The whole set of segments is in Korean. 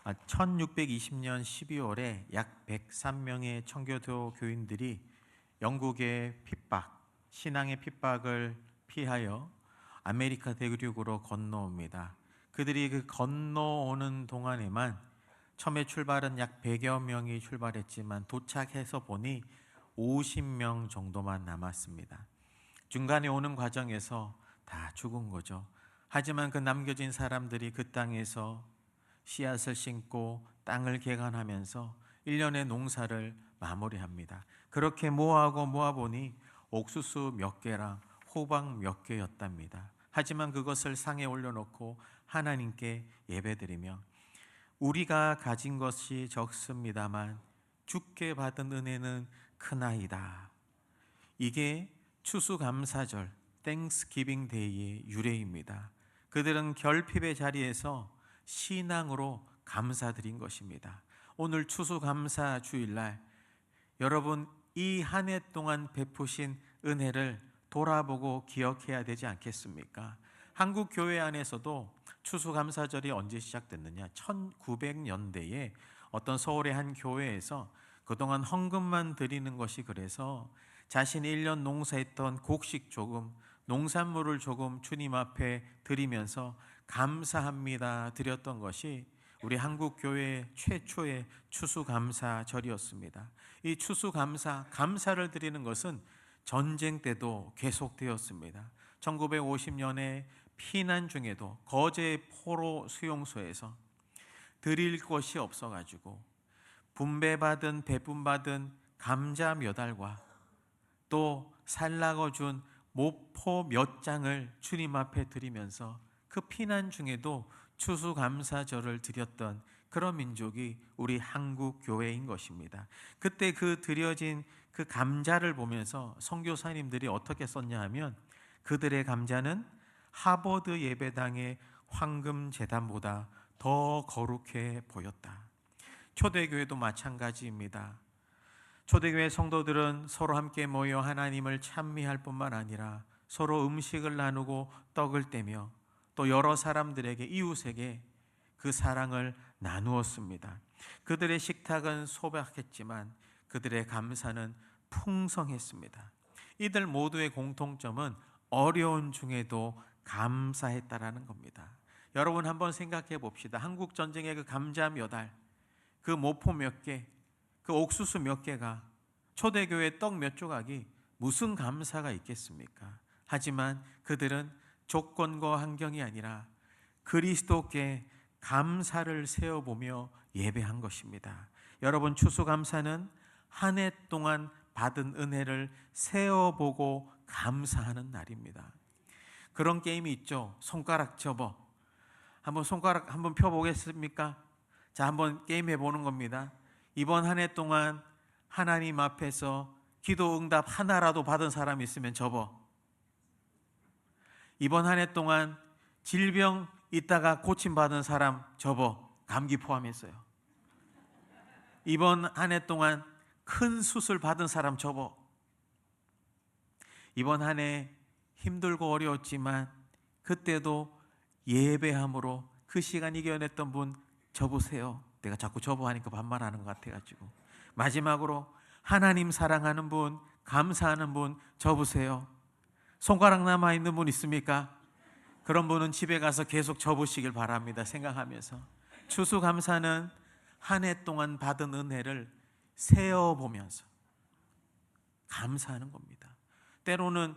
1620년 12월에 약 103명의 청교도 교인들이 영국의 핍박, 신앙의 핍박을 피하여 아메리카 대륙으로 건너옵니다. 그들이 그 건너오는 동안에만 처음에 출발은 약 100여 명이 출발했지만 도착해서 보니 50명 정도만 남았습니다. 중간에 오는 과정에서 다 죽은 거죠. 하지만 그 남겨진 사람들이 그 땅에서 씨앗을 심고 땅을 개간하면서 1년의 농사를 마무리합니다. 그렇게 모아보니 옥수수 몇 개랑 호박 몇 개였답니다. 하지만 그것을 상에 올려놓고 하나님께 예배드리며 우리가 가진 것이 적습니다만 주께 받은 은혜는 크나이다. 이게 추수감사절 땡스기빙 데이의 유래입니다. 그들은 결핍의 자리에서 신앙으로 감사드린 것입니다. 오늘 추수감사 주일날 여러분 이 한 해 동안 베푸신 은혜를 돌아보고 기억해야 되지 않겠습니까? 한국 교회 안에서도 추수감사절이 언제 시작됐느냐? 1900년대에 어떤 서울의 한 교회에서 그동안 헌금만 드리는 것이 그래서 자신이 1년 농사했던 곡식 조금, 농산물을 조금 주님 앞에 드리면서 감사합니다 드렸던 것이 우리 한국 교회의 최초의 추수감사절이었습니다. 이 추수감사, 감사를 드리는 것은 전쟁 때도 계속되었습니다. 1950년에 피난 중에도 거제 포로 수용소에서 드릴 것이 없어가지고 배분받은 감자 몇 알과 또 살라고 준 모포 몇 장을 주님 앞에 드리면서 그 피난 중에도 추수감사절을 드렸던 그런 민족이 우리 한국 교회인 것입니다. 그때 그 드려진 그 감자를 보면서 선교사님들이 어떻게 썼냐 하면 그들의 감자는 하버드 예배당의 황금 제단보다 더 거룩해 보였다. 초대교회도 마찬가지입니다. 초대교회 성도들은 서로 함께 모여 하나님을 찬미할 뿐만 아니라 서로 음식을 나누고 떡을 떼며 또 여러 사람들에게, 이웃에게 그 사랑을 나누었습니다. 그들의 식탁은 소박했지만 그들의 감사는 풍성했습니다. 이들 모두의 공통점은 어려운 중에도 감사했다라는 겁니다. 여러분 한번 생각해 봅시다. 한국 전쟁의 그 감자 몇 알, 그 모포 몇 개, 그 옥수수 몇 개가, 초대교회 떡 몇 조각이 무슨 감사가 있겠습니까? 하지만 그들은 조건과 환경이 아니라 그리스도께 감사를 세워보며 예배한 것입니다. 여러분 추수감사는 한 해 동안 받은 은혜를 세어보고 감사하는 날입니다. 그런 게임이 있죠. 손가락 접어. 손가락 한번 펴보겠습니까? 자, 한번 게임해 보는 겁니다. 이번 한 해 동안 하나님 앞에서 기도 응답 하나라도 받은 사람 있으면 접어. 이번 한 해 동안 질병 있다가 고침받은 사람 접어. 감기 포함했어요. 이번 한 해 동안 큰 수술 받은 사람 접어. 이번 한 해 힘들고 어려웠지만 그때도 예배함으로 그 시간 이겨냈던 분 접으세요. 내가 자꾸 접어 하니까 반말하는 것 같아가지고. 마지막으로 하나님 사랑하는 분, 감사하는 분 접으세요. 손가락 남아있는 분 있습니까? 그런 분은 집에 가서 계속 접으시길 바랍니다. 생각하면서 추수감사는 한 해 동안 받은 은혜를 세어보면서 감사하는 겁니다. 때로는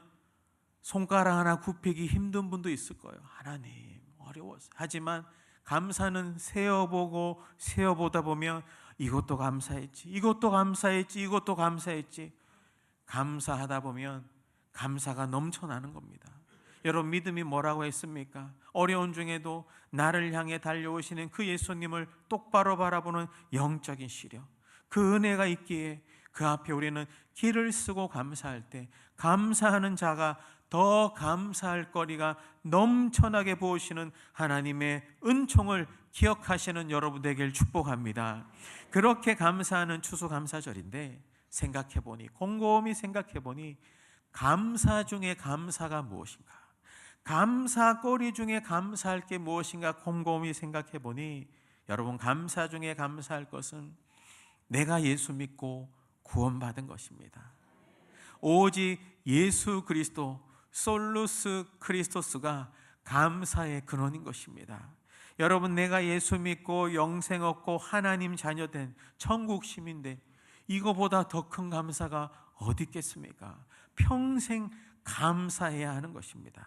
손가락 하나 굽히기 힘든 분도 있을 거예요. 하나님 어려웠어요. 하지만 감사는 세어보다 보면 이것도 감사했지, 이것도 감사했지, 이것도 감사했지. 감사하다 보면 감사가 넘쳐나는 겁니다. 여러분 믿음이 뭐라고 했습니까? 어려운 중에도 나를 향해 달려오시는 그 예수님을 똑바로 바라보는 영적인 시력, 그 은혜가 있기에 그 앞에 우리는 길을 쓰고 감사할 때 감사하는 자가 더 감사할 거리가 넘쳐나게 부으시는 하나님의 은총을 기억하시는 여러분 되길 축복합니다. 그렇게 감사하는 추수감사절인데 생각해보니, 곰곰이 생각해보니 감사 중에 감사가 무엇인가, 감사거리 중에 감사할 게 무엇인가 곰곰이 생각해보니 여러분, 감사 중에 감사할 것은 내가 예수 믿고 구원받은 것입니다. 오직 예수 그리스도, 솔루스 크리스토스가 감사의 근원인 것입니다. 여러분, 내가 예수 믿고 영생 얻고 하나님 자녀된 천국 시민인데 이거보다 더 큰 감사가 어디 있겠습니까? 평생 감사해야 하는 것입니다.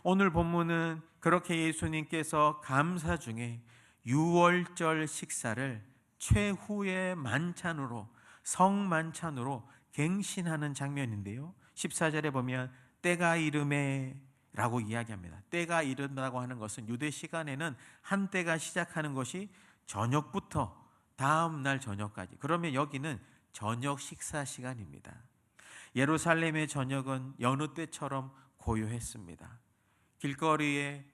오늘 본문은 그렇게 예수님께서 감사 중에 유월절 식사를 최후의 만찬으로, 성만찬으로 갱신하는 장면인데요, 14절에 보면 때가 이르매 라고 이야기합니다. 때가 이른다고 하는 것은 유대 시간에는 한때가 시작하는 것이 저녁부터 다음 날 저녁까지, 그러면 여기는 저녁 식사 시간입니다. 예루살렘의 저녁은 여느 때처럼 고요했습니다. 길거리에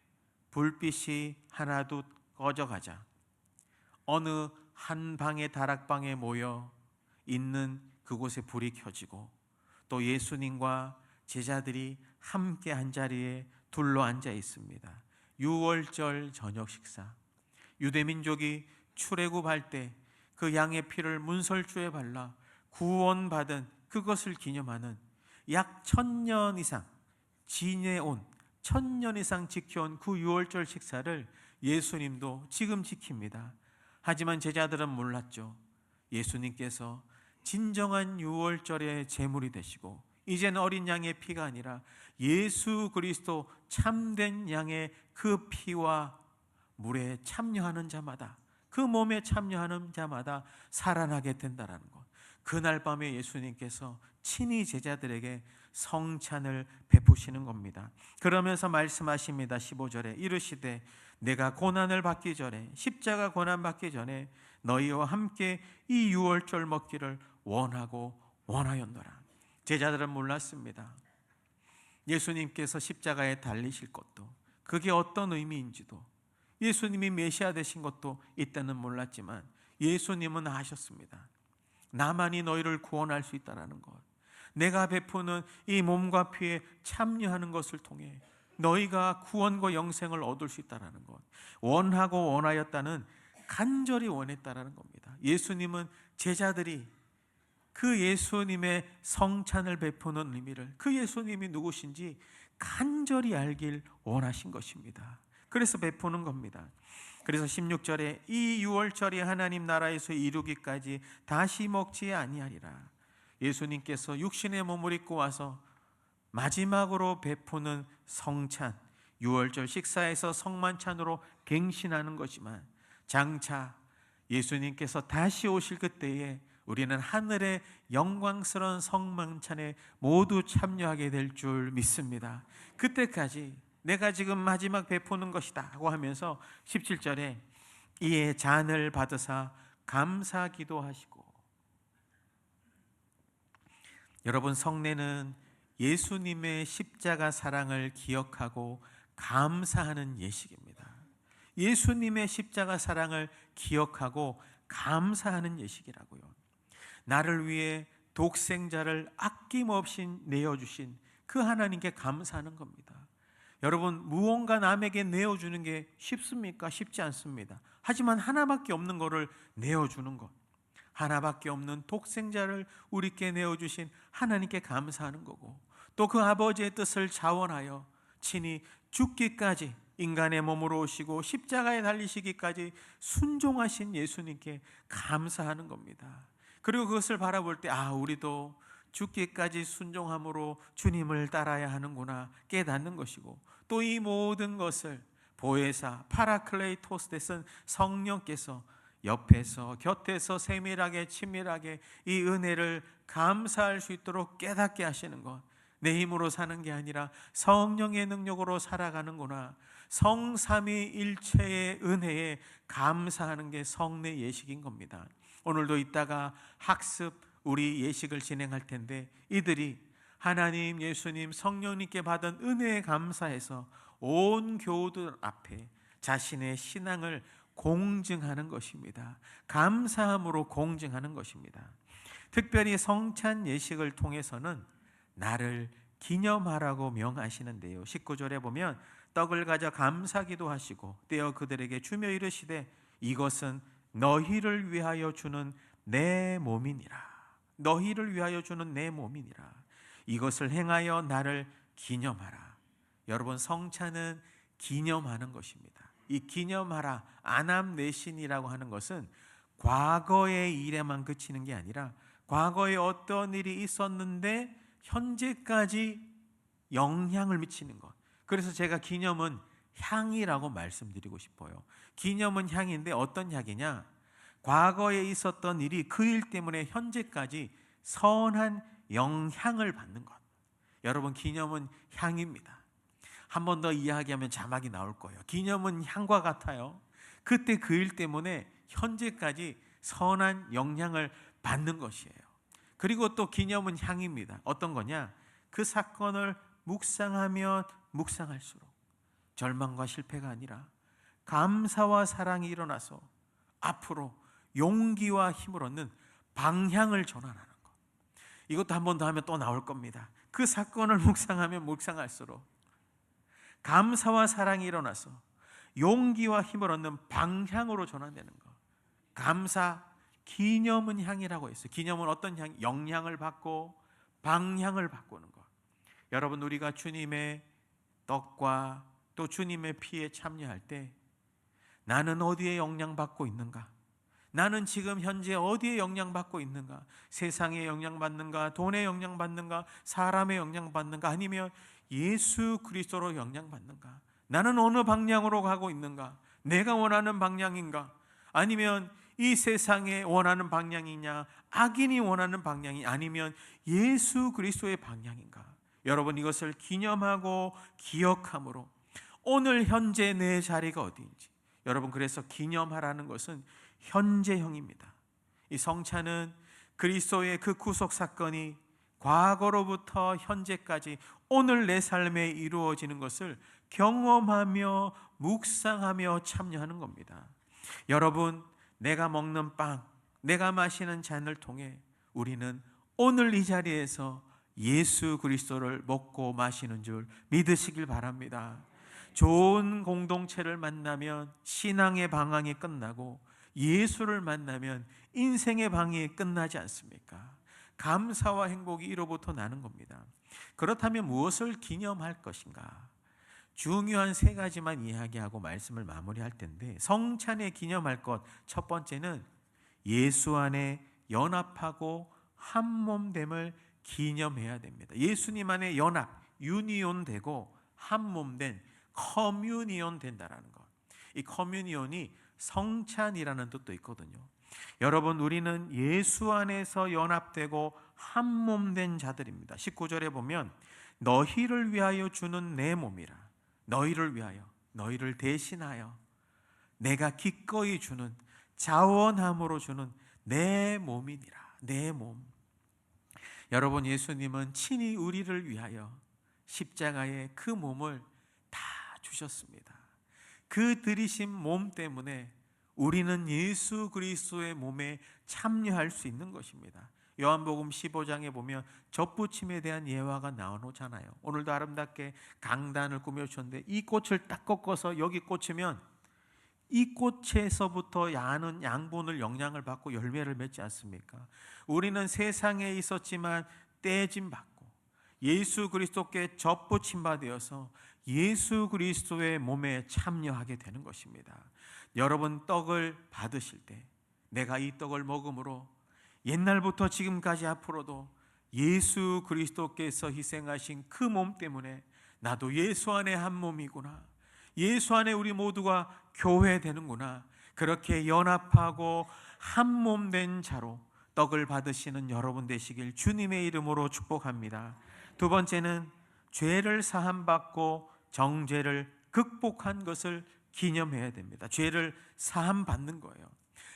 불빛이 하나도 꺼져가자 어느 한 방의 다락방에 모여 있는 그곳에 불이 켜지고 또 예수님과 제자들이 함께 한 자리에 둘러 앉아 있습니다. 유월절 저녁 식사, 유대민족이 출애굽할 때 그 양의 피를 문설주에 발라 구원받은 그것을 기념하는 약 1000년 이상 지내온 1000년 이상 지켜온 그 유월절 식사를 예수님도 지금 지킵니다. 하지만 제자들은 몰랐죠. 예수님께서 진정한 유월절의 제물이 되시고 이제는 어린 양의 피가 아니라 예수 그리스도 참된 양의 그 피와 물에 참여하는 자마다, 그 몸에 참여하는 자마다 살아나게 된다는 것. 그날 밤에 예수님께서 친히 제자들에게 성찬을 베푸시는 겁니다. 그러면서 말씀하십니다. 15절에 이르시되 내가 고난을 받기 전에, 십자가 고난 받기 전에 너희와 함께 이 유월절 먹기를 원하였노라. 제자들은 몰랐습니다. 예수님께서 십자가에 달리실 것도, 그게 어떤 의미인지도, 예수님이 메시아 되신 것도 이때는 몰랐지만 예수님은 아셨습니다. 나만이 너희를 구원할 수 있다는 것, 내가 베푸는 이 몸과 피에 참여하는 것을 통해 너희가 구원과 영생을 얻을 수 있다는 것, 원하고 원하였다는, 간절히 원했다는 겁니다. 예수님은 제자들이 그 예수님의 성찬을 베푸는 의미를, 그 예수님이 누구신지 간절히 알길 원하신 것입니다. 그래서 베푸는 겁니다. 그래서 16절에 이 유월절이 하나님 나라에서 이루기까지 다시 먹지 아니하리라. 예수님께서 육신의 몸을 입고 와서 마지막으로 베푸는 성찬, 유월절 식사에서 성만찬으로 갱신하는 거지만 장차 예수님께서 다시 오실 그때에 우리는 하늘의 영광스러운 성만찬에 모두 참여하게 될 줄 믿습니다. 그때까지 내가 지금 마지막 베푸는 것이다 하고 하면서 17절에 이에 잔을 받으사 감사 기도하시고, 여러분, 성례는 예수님의 십자가 사랑을 기억하고 감사하는 예식입니다. 예수님의 십자가 사랑을 기억하고 감사하는 예식이라고요. 나를 위해 독생자를 아낌없이 내어주신 그 하나님께 감사하는 겁니다. 여러분, 무언가 남에게 내어주는 게 쉽습니까? 쉽지 않습니다. 하지만 하나밖에 없는 것을 내어주는 것, 하나밖에 없는 독생자를 우리께 내어주신 하나님께 감사하는 거고, 또 그 아버지의 뜻을 자원하여 친히 죽기까지 인간의 몸으로 오시고 십자가에 달리시기까지 순종하신 예수님께 감사하는 겁니다. 그리고 그것을 바라볼 때 우리도 죽기까지 순종함으로 주님을 따라야 하는구나 깨닫는 것이고, 또 이 모든 것을 보혜사 파라클레이토스 대신 성령께서 옆에서 곁에서 세밀하게 친밀하게 이 은혜를 감사할 수 있도록 깨닫게 하시는 것, 내 힘으로 사는 게 아니라 성령의 능력으로 살아가는구나, 성삼위일체의 은혜에 감사하는 게 성례 예식인 겁니다. 오늘도 이따가 학습 우리 예식을 진행할 텐데 이들이 하나님, 예수님, 성령님께 받은 은혜에 감사해서 온 교우들 앞에 자신의 신앙을 공증하는 것입니다. 감사함으로 공증하는 것입니다. 특별히 성찬 예식을 통해서는 나를 기념하라고 명하시는데요, 19절에 보면 떡을 가져 감사기도 하시고 떼어 그들에게 주며 이르시되 이것은 너희를 위하여 주는 내 몸이니라. 너희를 위하여 주는 내 몸이니라. 이것을 행하여 나를 기념하라. 여러분, 성찬은 기념하는 것입니다. 이 기념하라, 아남내신이라고 하는 것은 과거의 일에만 그치는 게 아니라 과거에 어떤 일이 있었는데 현재까지 영향을 미치는 것. 그래서 제가 기념은 향이라고 말씀드리고 싶어요. 기념은 향인데 어떤 향이냐? 과거에 있었던 일이 그 일 때문에 현재까지 선한 영향을 받는 것. 여러분, 기념은 향입니다. 한 번 더 이야기하면 자막이 나올 거예요. 기념은 향과 같아요. 그때 그 일 때문에 현재까지 선한 영향을 받는 것이에요. 그리고 또 기념은 향입니다. 어떤 거냐? 그 사건을 묵상하면 묵상할수록 절망과 실패가 아니라 감사와 사랑이 일어나서 앞으로 용기와 힘을 얻는 방향을 전환하는 것. 이것도 한 번 더 하면 또 나올 겁니다. 그 사건을 묵상하면 묵상할수록 감사와 사랑이 일어나서 용기와 힘을 얻는 방향으로 전환되는 것. 감사, 기념은 향이라고 했어요. 기념은 어떤 향? 영향을 받고 방향을 바꾸는 것. 여러분, 우리가 주님의 떡과 또 주님의 피에 참여할 때 나는 어디에 영향받고 있는가? 나는 지금 현재 어디에 영향받고 있는가? 세상에 영향받는가? 돈에 영향받는가? 사람에 영향받는가? 아니면 예수 그리스도로 영향받는가? 나는 어느 방향으로 가고 있는가? 내가 원하는 방향인가? 아니면 이 세상에 원하는 방향이냐? 악인이 원하는 방향이 아니면 예수 그리스도의 방향인가? 여러분, 이것을 기념하고 기억함으로 오늘 현재 내 자리가 어디인지, 여러분, 그래서 기념하라는 것은 현재형입니다. 이 성찬은 그리스도의 그 구속 사건이 과거로부터 현재까지 오늘 내 삶에 이루어지는 것을 경험하며 묵상하며 참여하는 겁니다. 여러분, 내가 먹는 빵, 내가 마시는 잔을 통해 우리는 오늘 이 자리에서 예수 그리스도를 먹고 마시는 줄 믿으시길 바랍니다. 좋은 공동체를 만나면 신앙의 방황이 끝나고 예수를 만나면 인생의 방황이 끝나지 않습니까? 감사와 행복이 이로부터 나는 겁니다. 그렇다면 무엇을 기념할 것인가? 중요한 세 가지만 이야기하고 말씀을 마무리할 텐데, 성찬에 기념할 것 첫 번째는 예수 안에 연합하고 한 몸됨을 기념해야 됩니다. 예수님 안에 연합, 유니온 되고 한 몸된 커뮤니온 된다라는 것. 이 커뮤니온이 성찬이라는 뜻도 있거든요. 여러분, 우리는 예수 안에서 연합되고 한 몸된 자들입니다. 19절에 보면 너희를 위하여 주는 내 몸이라. 너희를 위하여, 너희를 대신하여 내가 기꺼이 주는, 자원함으로 주는 내 몸이니라. 내 몸. 여러분, 예수님은 친히 우리를 위하여 십자가에 그 몸을 다 주셨습니다. 그 들이신 몸 때문에 우리는 예수 그리스도의 몸에 참여할 수 있는 것입니다. 요한복음 15장에 보면 젖부침에 대한 예화가 나오잖아요. 오늘도 아름답게 강단을 꾸며주셨는데 이 꽃을 딱 꺾어서 여기 꽂으면 이 꽃에서부터 야는 양분을 영향을 받고 열매를 맺지 않습니까? 우리는 세상에 있었지만 떼짐 받고 예수 그리스도께 젖부침 받아서 예수 그리스도의 몸에 참여하게 되는 것입니다. 여러분, 떡을 받으실 때 내가 이 떡을 먹음으로 옛날부터 지금까지 앞으로도 예수 그리스도께서 희생하신 그 몸 때문에 나도 예수 안에 한 몸이구나, 예수 안에 우리 모두가 교회 되는구나, 그렇게 연합하고 한 몸 된 자로 떡을 받으시는 여러분 되시길 주님의 이름으로 축복합니다. 두 번째는 죄를 사함받고 정죄를 극복한 것을 기념해야 됩니다. 죄를 사함받는 거예요.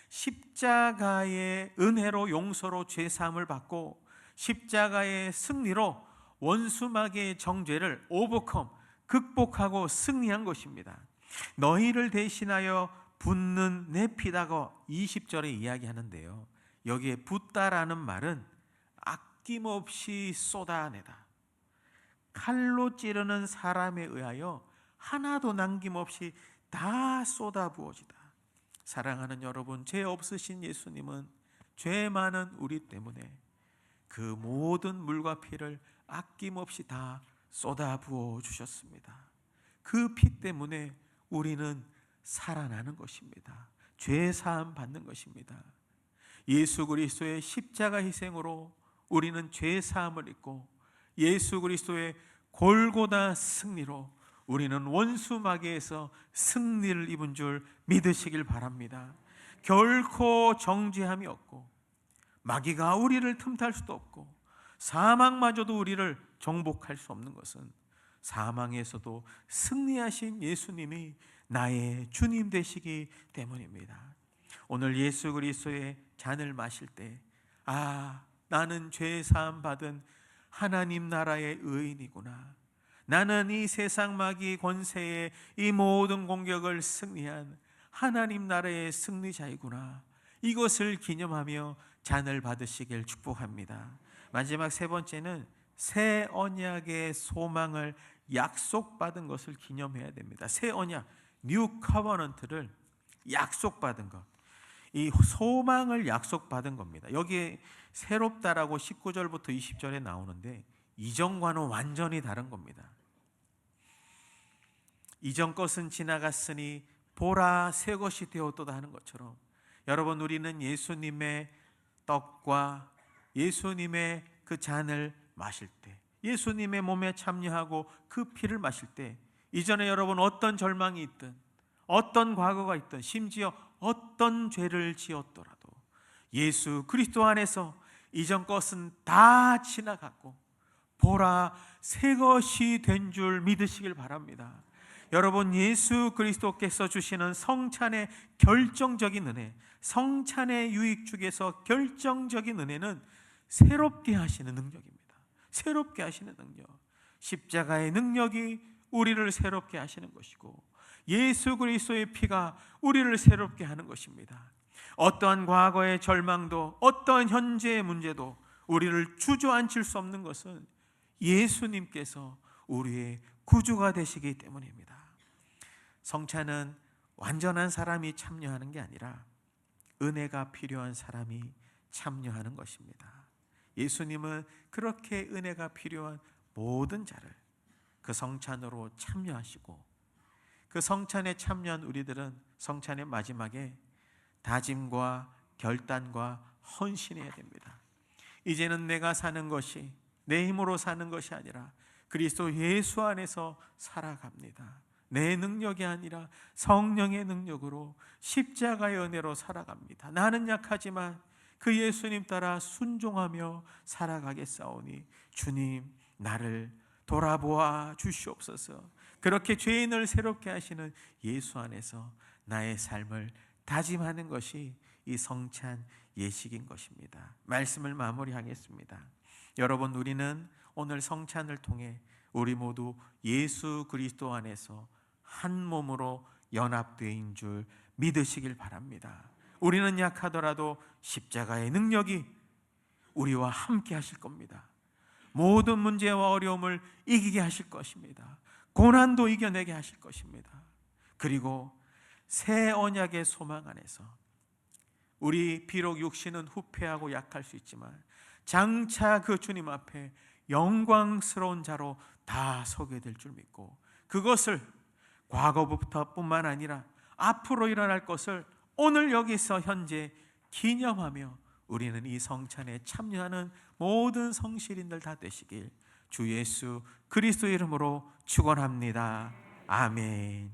십자가의 은혜로 용서로 죄 사함을 받고 십자가의 승리로 원수마귀의 정죄를 오버컴, 극복하고 승리한 것입니다. 너희를 대신하여 붓는 내 피다고 20절에 이야기하는데요, 여기에 붓다라는 말은 아낌없이 쏟아내다, 칼로 찌르는 사람에 의하여 하나도 남김없이 다 쏟아 부어지다. 사랑하는 여러분, 죄 없으신 예수님은 죄 많은 우리 때문에 그 모든 물과 피를 아낌없이 다 쏟아부어 주셨습니다. 그 피 때문에 우리는 살아나는 것입니다. 죄 사함 받는 것입니다. 예수 그리스도의 십자가 희생으로 우리는 죄 사함을 입고 예수 그리스도의 골고다 승리로 우리는 원수 마귀에서 승리를 입은 줄 믿으시길 바랍니다. 결코 정죄함이 없고 마귀가 우리를 틈탈 수도 없고 사망마저도 우리를 정복할 수 없는 것은 사망에서도 승리하신 예수님이 나의 주님 되시기 때문입니다. 오늘 예수 그리스도의 잔을 마실 때, 나는 죄 사함 받은 하나님 나라의 의인이구나. 나는 이 세상 마귀 권세의 이 모든 공격을 승리한 하나님 나라의 승리자이구나. 이것을 기념하며 잔을 받으시길 축복합니다. 마지막 세 번째는 새 언약의 소망을 약속받은 것을 기념해야 됩니다. 새 언약, 뉴 커버넌트를 약속받은 것, 이 소망을 약속받은 겁니다. 여기에 새롭다라고 19절부터 20절에 나오는데 이전과는 완전히 다른 겁니다. 이전 것은 지나갔으니 보라 새 것이 되었도다 하는 것처럼, 여러분, 우리는 예수님의 떡과 예수님의 그 잔을 마실 때, 예수님의 몸에 참여하고 그 피를 마실 때, 이전에 여러분 어떤 절망이 있든 어떤 과거가 있든 심지어 어떤 죄를 지었더라도 예수 그리스도 안에서 이전 것은 다 지나갔고 보라 새 것이 된 줄 믿으시길 바랍니다. 여러분, 예수 그리스도께서 주시는 성찬의 결정적인 은혜, 성찬의 유익 중에서 결정적인 은혜는 새롭게 하시는 능력입니다. 새롭게 하시는 능력, 십자가의 능력이 우리를 새롭게 하시는 것이고 예수 그리스도의 피가 우리를 새롭게 하는 것입니다. 어떠한 과거의 절망도 어떠한 현재의 문제도 우리를 주저앉힐 수 없는 것은 예수님께서 우리의 구주가 되시기 때문입니다. 성찬은 완전한 사람이 참여하는 게 아니라 은혜가 필요한 사람이 참여하는 것입니다. 예수님은 그렇게 은혜가 필요한 모든 자를 그 성찬으로 참여하시고, 그 성찬에 참여한 우리들은 성찬의 마지막에 다짐과 결단과 헌신해야 됩니다. 이제는 내가 사는 것이 내 힘으로 사는 것이 아니라 그리스도 예수 안에서 살아갑니다. 내 능력이 아니라 성령의 능력으로 십자가의 은혜로 살아갑니다. 나는 약하지만 그 예수님 따라 순종하며 살아가겠사오니 주님 나를 돌아보아 주시옵소서. 그렇게 죄인을 새롭게 하시는 예수 안에서 나의 삶을 다짐하는 것이 이 성찬 예식인 것입니다. 말씀을 마무리하겠습니다. 여러분, 우리는 오늘 성찬을 통해 우리 모두 예수 그리스도 안에서 한 몸으로 연합된 줄 믿으시길 바랍니다. 우리는 약하더라도 십자가의 능력이 우리와 함께 하실 겁니다. 모든 문제와 어려움을 이기게 하실 것입니다. 고난도 이겨내게 하실 것입니다. 그리고 새 언약의 소망 안에서 우리 비록 육신은 후패하고 약할 수 있지만 장차 그 주님 앞에 영광스러운 자로 다 서게 될 줄 믿고, 그것을 과거부터 뿐만 아니라 앞으로 일어날 것을 오늘 여기서 현재 기념하며 우리는 이 성찬에 참여하는 모든 성실인들 다 되시길 주 예수 그리스도 이름으로 축원합니다. 아멘.